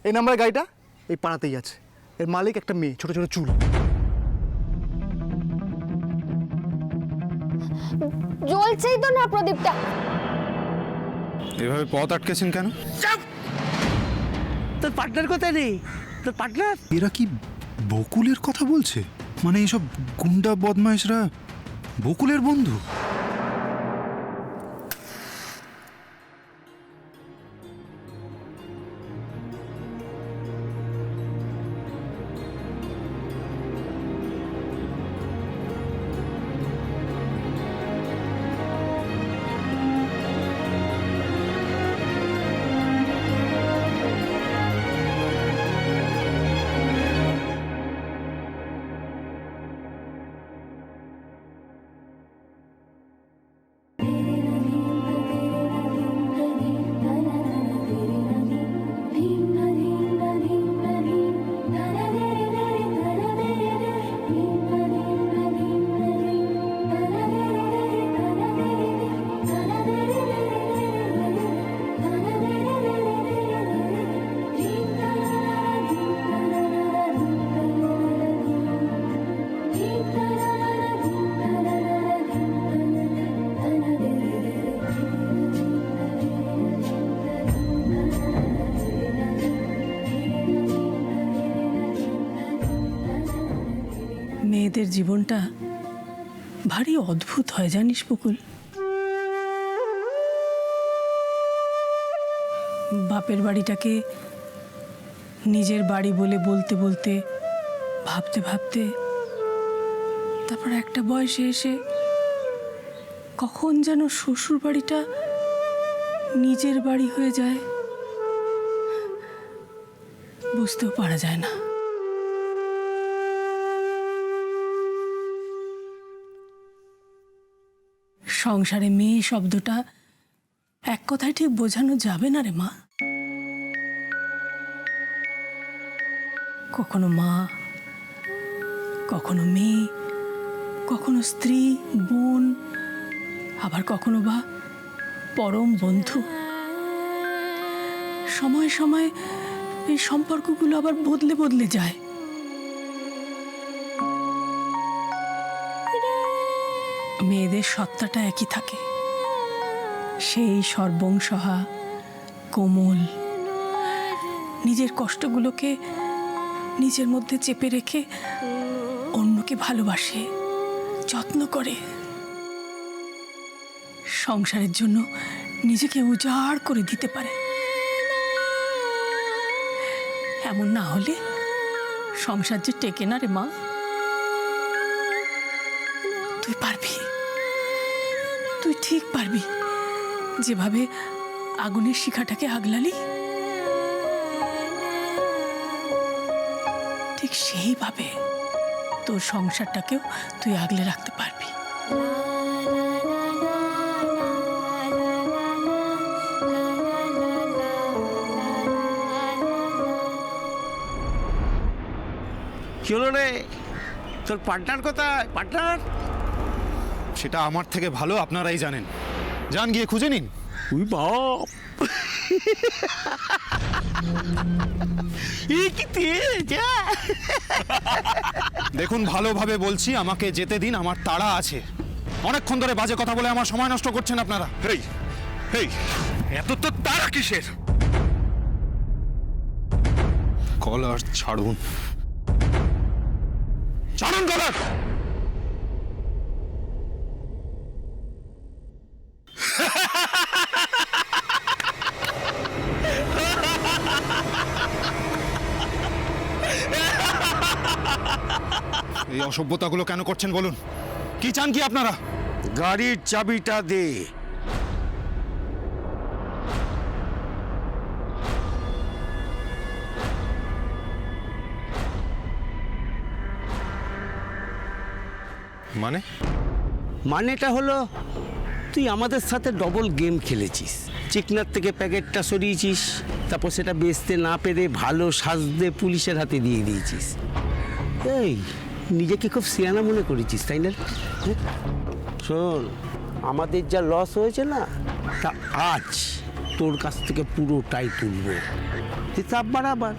এই নাম্বারের গাড়িটা এই পাড়াতেই আছে। এর মালিক একটা মেয়ে, ছোট ছোট চুল। জ্বলছেই তো না প্রদীপটা। এভাবে পথ আটকেছেন কেন? তোর পার্টনার কোথায় নেই? তোর পার্টনার এরা কি বকুলের কথা বলছে? মানে এইসব গুন্ডা বদমাইশরা বকুলের বন্ধু? মেয়েদের জীবনটা ভারী অদ্ভুত হয় জানিস বকুল। বাপের বাড়িটাকে নিজের বাড়ি বলে বলতে বলতে, ভাবতে ভাবতে, তারপর একটা বয়সে এসে কখন যেন শ্বশুর বাড়িটা নিজের বাড়ি হয়ে যায় বুঝতেও পারা যায় না। সংসারে মেয়ে শব্দটা এক কথায় ঠিক বোঝানো যাবে না রে মা। কখনো মা, কখনো মেয়ে, কখনো স্ত্রী, বোন, আবার কখনো বা পরম বন্ধু। সময় সময় এই সম্পর্কগুলো আবার বদলে বদলে যায়। মেয়েদের সত্তাটা একই থাকে, সেই সর্বংসহা, কোমল, নিজের কষ্টগুলোকে নিজের মধ্যে চেপে রেখে অন্যকে ভালোবাসে, যত্ন করে, সংসারের জন্য নিজেকে উজাড় করে দিতে পারে। এমন না হলে সংসার যে টেকে না রে মা। তুই পারবি, তুই ঠিক পারবি। যেভাবে আগুনের শিখাটাকে আগলালি, ঠিক সেইভাবে তোর সংসারটাকেও তুই আগলে রাখতে পারবি। কি হলো রে? তোর পার্টনার কোথায়? পার্টনার সেটা আমার থেকে ভালো আপনারাই জানেন। যান গিয়ে খুঁজে নিন। উই বাপ, কি তেজ! দেখুন, ভালোভাবে বলছি, আমাকে যেতে দিন, আমার তাড়া আছে। অনেকক্ষণ ধরে বাজে কথা বলে আমার সময় নষ্ট করছেন আপনারা। হেই হেই, এত তো তারা কিসের? কলার ছাড়ুন, ছাড়ুন কলার। এই অসভ্যতাগুলো কেন করছেন বলুন? কি চান কি আপনারা? গাড়ির চাবিটা দে। মানে? মানেটা হলো, তুই আমাদের সাথে ডবল গেম খেলেছিস। চিকনার থেকে প্যাকেটটা সরিয়েছিস, তারপর সেটা বেচতে না পেরে ভালো সাজতে পুলিশের হাতে দিয়ে দিয়েছিস। এই নিজেকে খুব সিয়ানা মনে করেছিস, তাই না? শোন, আমাদের যা লস হয়েছে না, তা আজ তোর কাছ থেকে পুরোটাই তুলব। হিসাব বাড়াবার।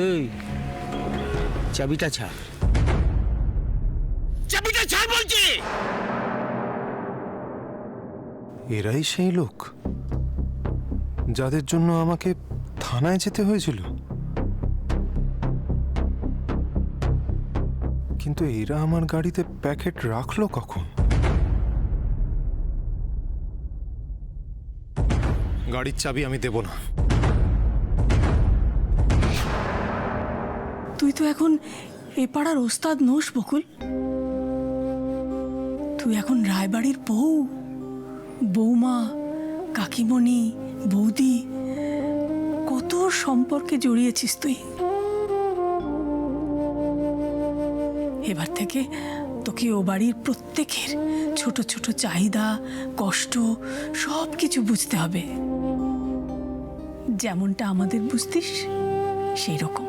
এই চাবিটা ছাড়, চাবিটা ছাড় বলছি। এরাই সেই লোক যাদের জন্য আমাকে থানায় যেতে হয়েছিল। কিন্তু এরা আমার গাড়িতে প্যাকেট রাখলো কখন? গাড়ির চাবি আমি দেব না। তুই তো এখন এ পাড়ার ওস্তাদ নোস বকুল। তুই এখন রায়বাড়ির বউ, বৌমা, কাকিমণি, বৌদি, কত সম্পর্কে জড়িয়েছিস তুই। এবার থেকে তোকে ও বাড়ির প্রত্যেকের ছোট ছোট চাহিদা, কষ্ট সব কিছু বুঝতে হবে। যেমনটা আমাদের বুঝতিস সেই রকম।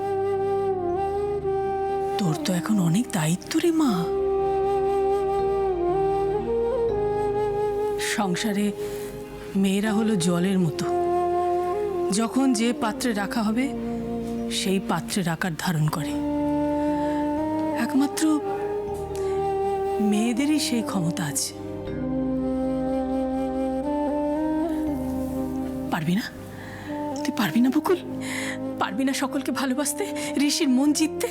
তোর তো এখন অনেক দায়িত্ব রে মা। সংসারে মেয়েরা হলো জলের মতো, যখন যে পাত্রে রাখা হবে সেই পাত্রে আকার ধারণ করে। একমাত্র মেয়েদেরই সেই ক্ষমতা আছে। পারবি না? তুই পারবি না বকুল? পারবি না সকলকে ভালোবাসতে, ঋষির মন জিততে?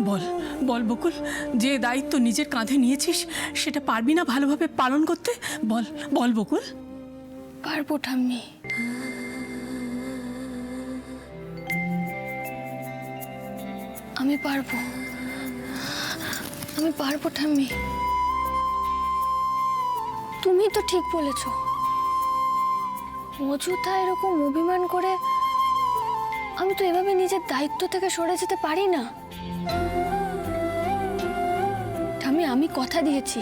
বল বল বকুল, যে দায়িত্ব নিজের কাঁধে নিয়েছিস সেটা পারবি না ভালোভাবে পালন করতে? বল বল বকুল। পারবো ঠাম্মি, আমি পারবো, আমি পারবো ঠাম্মি। তুমি তো ঠিক বলেছ, অযথা এরকম অভিমান করে আমি তো এভাবে নিজের দায়িত্ব থেকে সরে যেতে পারি না। আমি কথা দিয়েছি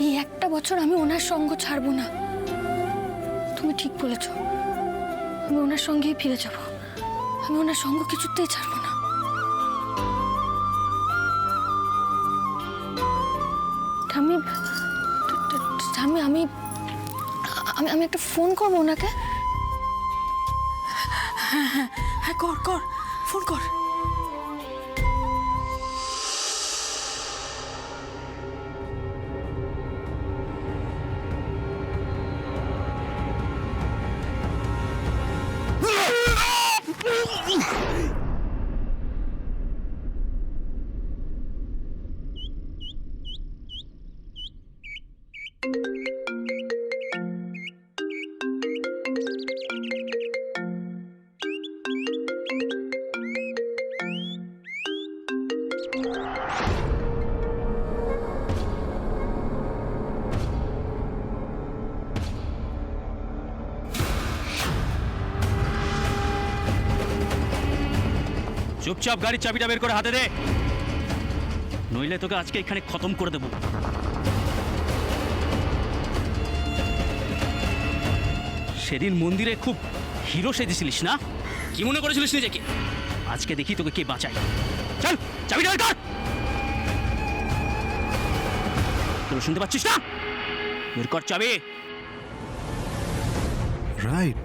এই একটা বছর আমি ওনার সঙ্গ ছাড়বো না। তুমি ঠিক বলেছ, আমি ওনার সঙ্গেই ফিরে যাব। আমি ওনার সঙ্গ কিছুতেই ছাড়বো না। ঠাম্মি, ঠাম্মি, আমি আমি আমি একটা ফোন করবো ওনাকে। হ্যাঁ হ্যাঁ হ্যাঁ, কর কর, ফোন কর। চুপচাপ গাড়ির চাবিটা বের করে হাতে দে, নইলে তোকে আজকে এখানে খতম করে দেব। সেদিন মন্দিরে খুব হিরো সেজেছিলিস না? কি মনে করেছিলিস নিজেকে? আজকে দেখি তোকে কে বাঁচায়। চল চাবিটা বের কর। তোর শুনতে পাচ্ছিস না? বের কর চাবি। রাইট,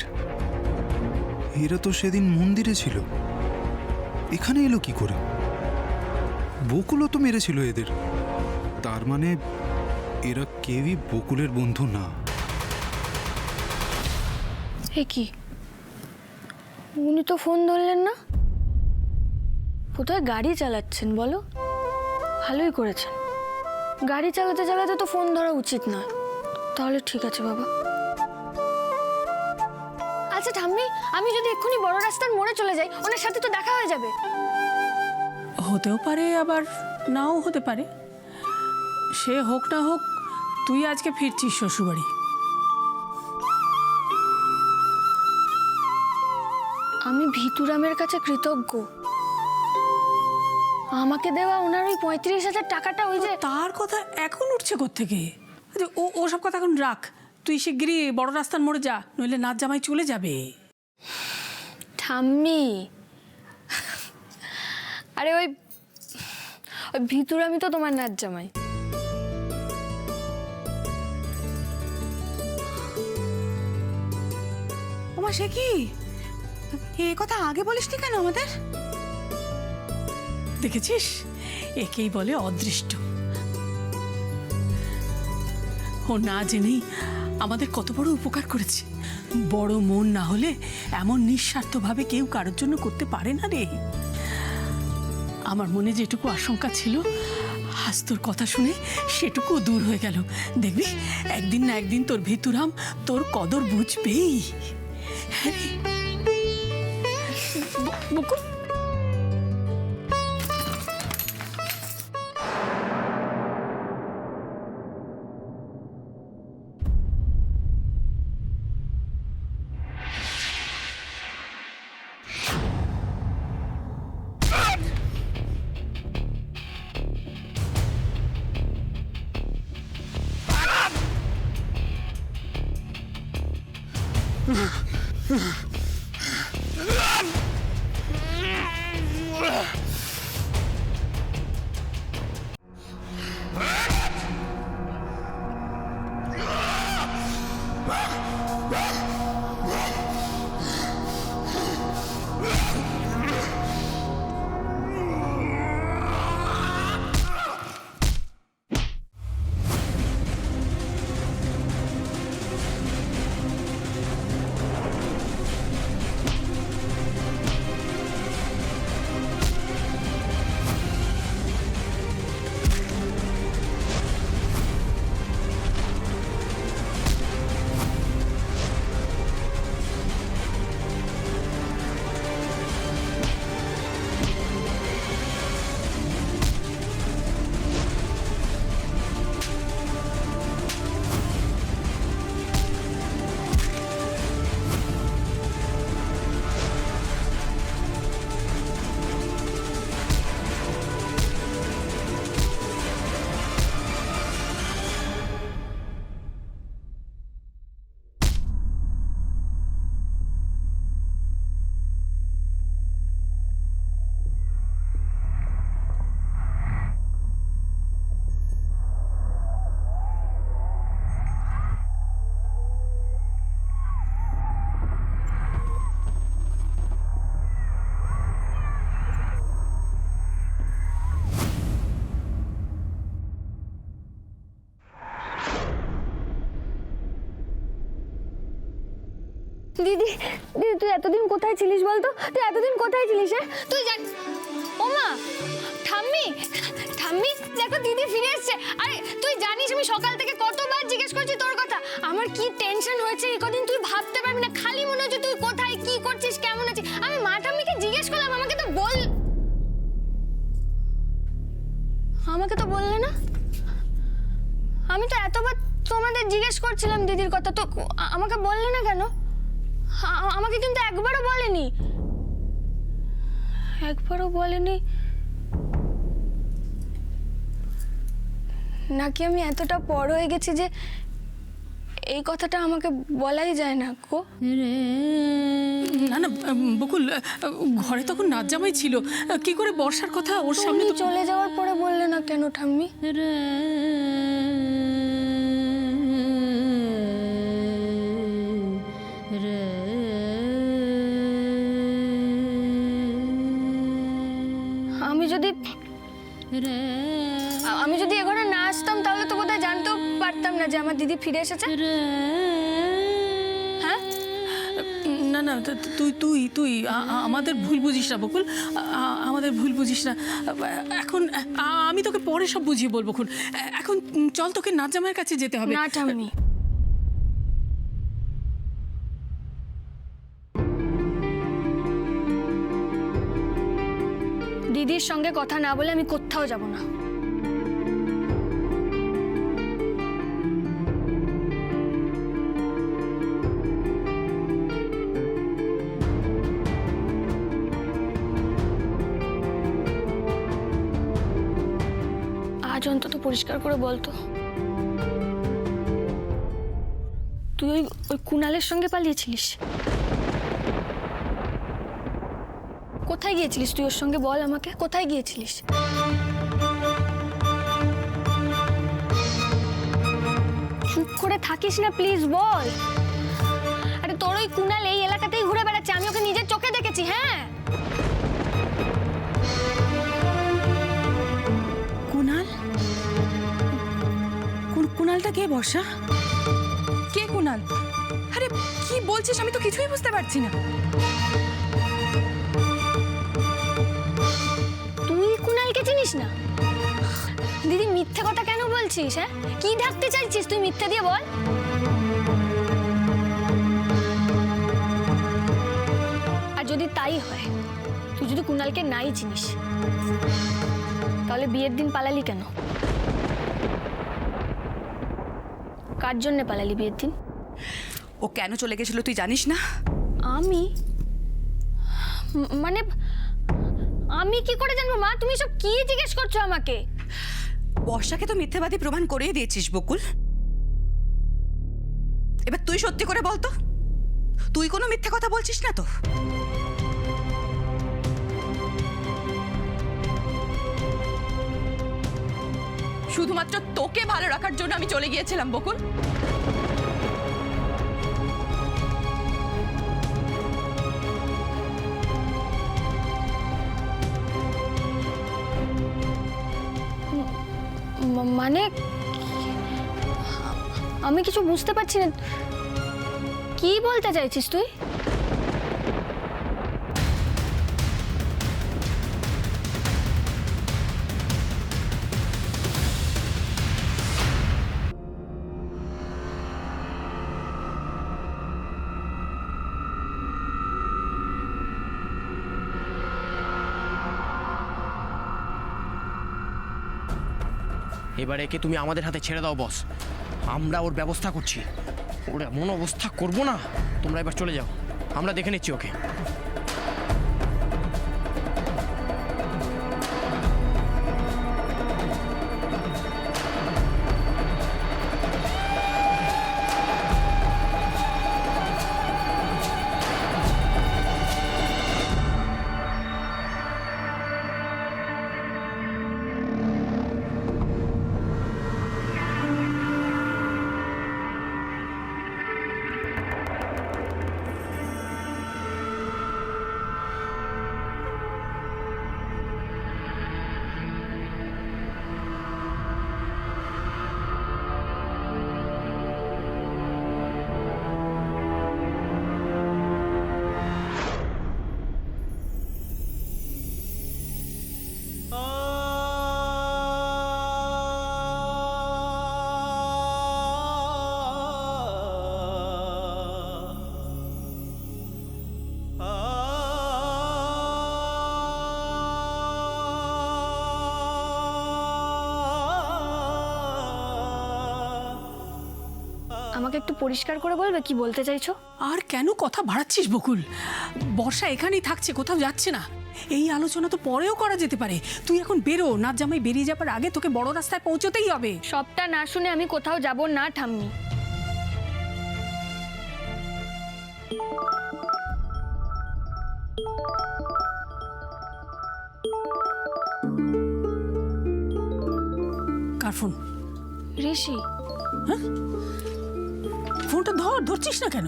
এরা তো সেদিন মন্দিরে ছিল, এখানে এলো কি করে? বকুলও তো মেরেছিল এদের। তার মানে এরা কেউই বকুলের বন্ধু না। এ কি, উনি তো ফোন ধরলেন না? কোথায় গাড়ি চালাচ্ছেন বলো? ভালোই করেছেন, গাড়ি চালাতে চালাতে তো ফোন ধরা উচিত নয়। তাহলে ঠিক আছে বাবা। আচ্ছা ঠাম্মি, আমি যদি এক্ষুনি বড় রাস্তার মোড়ে চলে যাই, ওনার সাথে তো দেখা হয়ে যাবে। হতেও পারে, আবার নাও হতে পারে। সে হোক না হোক, তুই আজকে ফিরছিস শ্বশুরবাড়ি। আমি ভিতুরামের কাছে কৃতজ্ঞ। আমাকে দেওয়া ওনার ওই 35,000 টাকাটা, ওই যে তার কথা এখন উঠছে কোত্থেকে? ওসব কথা এখন রাখ। তুই শিগগিরই বড় রাস্তার মোড়ে যা, নইলে নাচ জামাই চলে যাবে। ঠাম্মি, আরে ওই ভিতুরামই তো তোমার নাচ জামাই। ওমা, সে কি? এ কথা আগে বলিসনি কেন আমাদের? দেখেছিস, একেই বলে অদৃষ্ট। ও না জেনেই আমাদের কত বড় উপকার করেছে। বড় মন না হলে এমন নিঃস্বার্থভাবে কেউ কারোর জন্য করতে পারে না রে। আমার মনে যেটুকু আশঙ্কা ছিল, আজ তোর কথা শুনে সেটুকু দূর হয়ে গেল। দেখবি, একদিন না একদিন তোর ভিতুরাম তোর কদর বুঝবেই। হ্যাঁ রে। বকুল, দিদি, দিদি তুই এতদিন কোথায় ছিলিস বলতো? তুই এতদিন কোথায় ছিলিস? হ্যাঁ, তুই জান। ওমা, ঠাম্মি, ঠাম্মি দেখো দিদি ফিরে এসেছে। আরে তুই জানিস আমি সকাল থেকে কতবার জিজ্ঞেস করছি তোর কথা। আমার কি টেনশন হয়েছে এই কদিন তুই ভাবতে পারবি না। খালি মনে হচ্ছে তুই কোথায়, কি করছিস, কেমন আছিস। আমি মা ঠাম্মিকে জিজ্ঞেস করলাম, আমাকে তো বললে না। আমি তো এতবার তোমাদের জিজ্ঞেস করছিলাম দিদির কথা, তো আমাকে বললে না কেন? আমাকে কিন্তু একবারও বলেনি। নাকি আমি এতটা বড় হয়ে গেছি যে এই কথাটা আমাকে বলাই যায় না গো? না না বকুল, ঘরে তখন নাচ জামাই ছিল, কি করে বর্ষার কথা ওর সামনে তো চলে যাওয়ার পরে বললে না কেন ঠাম্মি? আমি যদি এ ঘরে না আসতাম তাহলে তো বোধহয় জানতেও পারতাম না যে আমার দিদি ফিরে এসেছে। হ্যাঁ, না না, তুই আমাদের ভুল বুঝিস না বকুল, আমাদের ভুল বুঝিস না। এখন আমি তোকে পরে সব বুঝিয়ে বলবো। এখন চল, তোকে নাচ জামাইয়ের কাছে যেতে হবে। না ঠাম্মি, দিদির সঙ্গে কথা না বলে আমি কোথাও যাব না। আজ অন্তত পরিষ্কার করে বলতো, তুই ওই কুণালের সঙ্গে পালিয়েছিলিস? কোথায় গিয়েছিলিস তুই ওর সঙ্গে? বল আমাকে, কোথায় গিয়েছিলিস? চুপ করে থাকিস না প্লিজ, বল। আরে তোর ওই কুনাল এই এলাকাতেই ঘুরে বেড়াচ্ছে, আমি ওকে নিজের চোখে দেখেছি। হ্যাঁ, কুনাল? কুনালটা কে বর্ষা? কে কুনাল? আরে কি বলছিস, আমি তো কিছুই বুঝতে পারছি না। তুই কুনালকে চিনিস না? দিদি মিথ্যে কথা কেন বলছিস? হ্যাঁ, কি ঢাকতে চাইছিস তুই? মিথ্যে দিয়ে বল। আর যদি তাই হয়, তুই যদি কুনালকে নাই চিনিস, তাহলে বিয়ের দিন পালালি কেন? কার জন্য পালালি বিয়ের দিন? ও কেন চলে গেছিল তুই জানিস না? আমি মানে আমি কি করে জানবো মা? তুমি সব কি জিজ্ঞেস করছো আমাকে? বর্ষাকে তো মিথ্যাবাদী প্রমাণ করেই দিয়েছিস বকুল। এবার তুই সত্যি করে বল তো, তুই কোনো মিথ্যে কথা বলছিস না তো? শুধুমাত্র তোকে ভালো রাখার জন্য আমি চলে গিয়েছিলাম বকুল। মানে আমি কিছু বুঝতে পারছি না, কি বলতে চাইছিস তুই? এবার একে তুমি আমাদের হাতে ছেড়ে দাও বস, আমরা ওর ব্যবস্থা করছি। ওর এমন অবস্থা করবো না, তোমরা এবার চলে যাও, আমরা দেখে নিচ্ছি ওকে। আমাকে একটু পরিষ্কার করে বলবে কি বলতে চাইছো? আর কেন কথা বাড়াচ্ছিস বকুল? বর্ষা এখানেই থাকছে, কোথাও যাচ্ছে না। এই আলোচনা তো পরেও করা যেতে পারে। তুই এখন বেরো, নাচ জামাই বেরিয়ে যাবার আগে তোকে বড় রাস্তায় পৌঁছতেই হবে। সবটা না শুনে আমি কোথাও যাব না ঠাম্মি। কার ফোন? ঋষি। ফোনটা ধরছিস না কেন?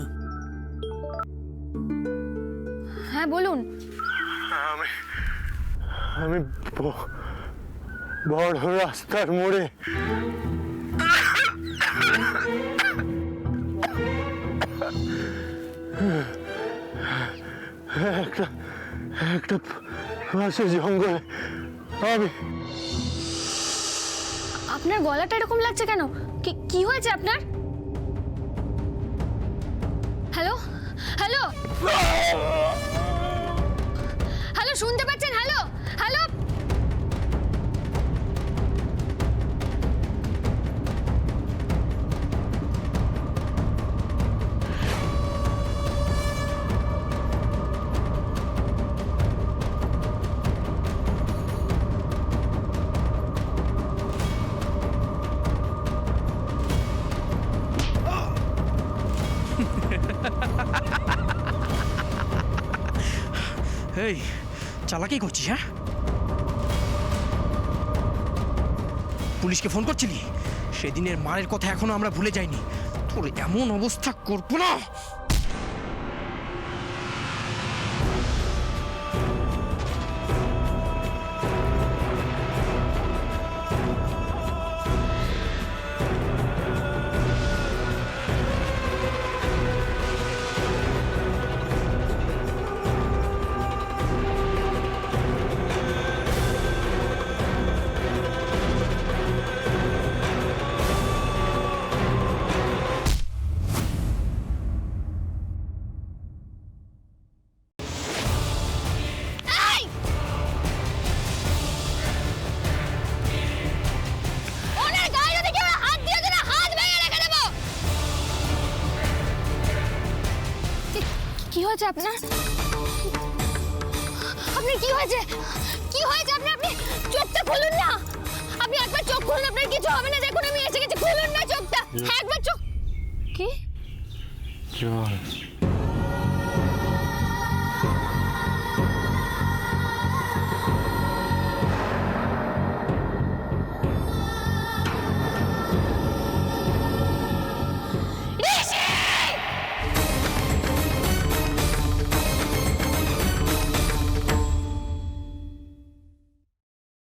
হ্যাঁ বলুন। আমি বড় রাস্তার মোড়ে একটা পাশে জঙ্গলে আমি। আপনার গলাটা এরকম লাগছে কেন? কি হয়েছে আপনার? হ্যালো হ্যালো হ্যালো, শুনতে পাচ্ছেন? হ্যালো হ্যালো, এই চালাকি করছিস? হ্যাঁ, পুলিশকে ফোন করছিলি? সেদিনের মারের কথা এখনো আমরা ভুলে যাইনি। তোর এমন অবস্থা করবো না। হয়েছে আপনার? আপনার কি হয়েছে? কি হয়েছে আপনি? আপনি চোখটা খুলুন না। আপনি একবার চোখ খুলুন, আপনার কিছু হবে না। দেখুন আমি এসে গেছি, খুলুন না চোখটা। হ্যাঁ, একবার চোখ। কি? জল